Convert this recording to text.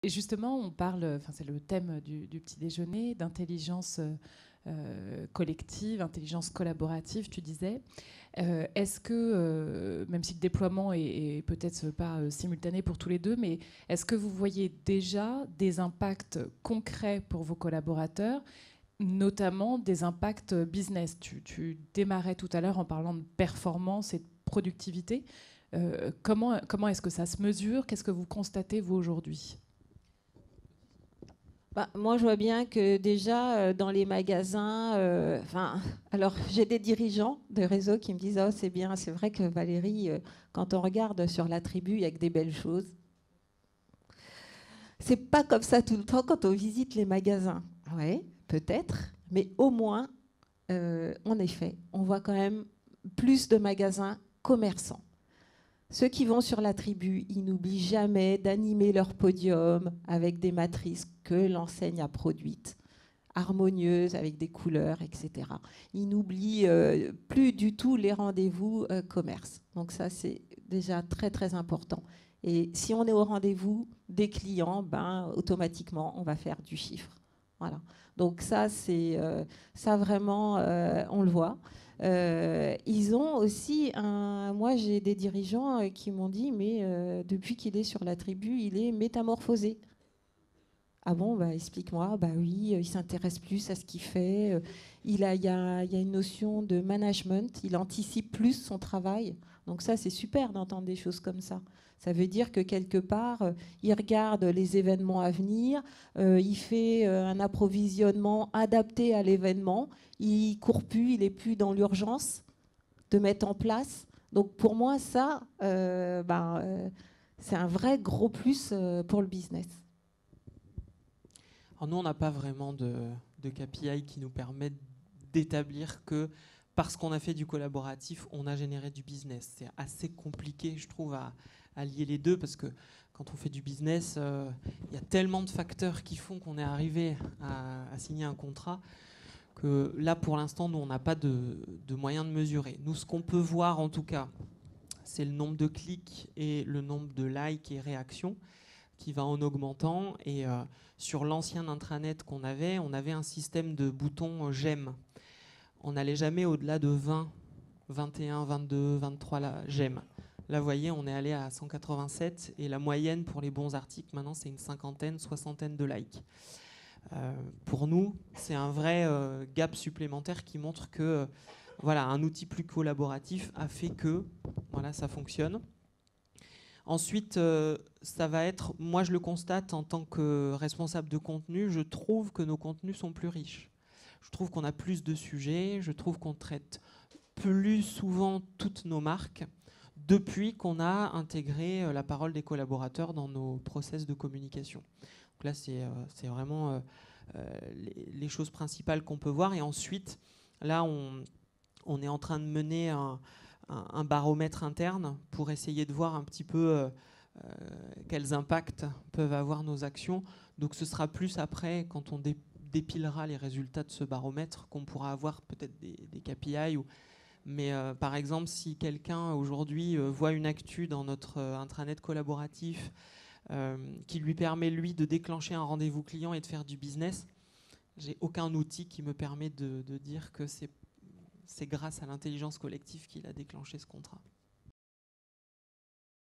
Et justement, on parle, enfin c'est le thème du petit déjeuner, d'intelligence collective, intelligence collaborative, tu disais. Est-ce que, même si le déploiement est peut-être pas simultané pour tous les deux, mais est-ce que vous voyez déjà des impacts concrets pour vos collaborateurs, notamment des impacts business? Tu démarrais tout à l'heure en parlant de performance et de productivité. Comment est-ce que ça se mesure? Qu'est-ce que vous constatez, vous, aujourd'hui? Bah, moi, je vois bien que déjà dans les magasins, alors j'ai des dirigeants de réseau qui me disent oh c'est bien, c'est vrai que Valérie, quand on regarde sur la tribu, il y a que des belles choses. C'est pas comme ça tout le temps quand on visite les magasins. Ouais, peut-être, mais au moins, en effet, on voit quand même plus de magasins commerçants. Ceux qui vont sur la tribu, ils n'oublient jamais d'animer leur podium avec des matrices que l'enseigne a produites, harmonieuses, avec des couleurs, etc. Ils n'oublient plus du tout les rendez-vous commerce. Donc ça, c'est déjà très, très important. Et si on est au rendez-vous des clients, ben, automatiquement, on va faire du chiffre. Voilà. Donc ça, ça vraiment, on le voit. Ils ont aussi moi, j'ai des dirigeants qui m'ont dit, mais depuis qu'il est sur la tribu, il est métamorphosé. Ah bon, bah, explique-moi. Bah oui, il s'intéresse plus à ce qu'il fait. Il y a une notion de management. Il anticipe plus son travail. Donc ça, c'est super d'entendre des choses comme ça. Ça veut dire que quelque part, il regarde les événements à venir. Il fait un approvisionnement adapté à l'événement. Il court plus, il est plus dans l'urgence de mettre en place. Donc pour moi, ça, c'est un vrai gros plus pour le business. Alors nous, on n'a pas vraiment de KPI qui nous permettent d'établir que parce qu'on a fait du collaboratif, on a généré du business. C'est assez compliqué, je trouve, à lier les deux parce que quand on fait du business, il y a tellement de facteurs qui font qu'on est arrivé à signer un contrat que là, pour l'instant, nous, on n'a pas de moyens de mesurer. Nous, ce qu'on peut voir, en tout cas, c'est le nombre de clics et le nombre de likes et réactions qui va en augmentant. Et sur l'ancien intranet qu'on avait, on avait un système de boutons j'aime. On n'allait jamais au-delà de 20, 21, 22, 23 j'aime. Là, vous voyez, on est allé à 187 et la moyenne pour les bons articles, maintenant, c'est une cinquantaine, soixantaine de likes. Pour nous, c'est un vrai gap supplémentaire qui montre que voilà, un outil plus collaboratif a fait que voilà, ça fonctionne. Ensuite, ça va être, moi je le constate en tant que responsable de contenu, je trouve que nos contenus sont plus riches. Je trouve qu'on a plus de sujets, je trouve qu'on traite plus souvent toutes nos marques depuis qu'on a intégré la parole des collaborateurs dans nos process de communication. Donc là, c'est vraiment les choses principales qu'on peut voir. Et ensuite, là, on est en train de mener un baromètre interne pour essayer de voir un petit peu quels impacts peuvent avoir nos actions. Donc ce sera plus après, quand on dépilera les résultats de ce baromètre, qu'on pourra avoir peut-être des KPI. Mais par exemple, si quelqu'un aujourd'hui voit une actu dans notre intranet collaboratif qui lui permet, lui, de déclencher un rendez-vous client et de faire du business, j'ai aucun outil qui me permet de dire que c'est grâce à l'intelligence collective qu'il a déclenché ce contrat.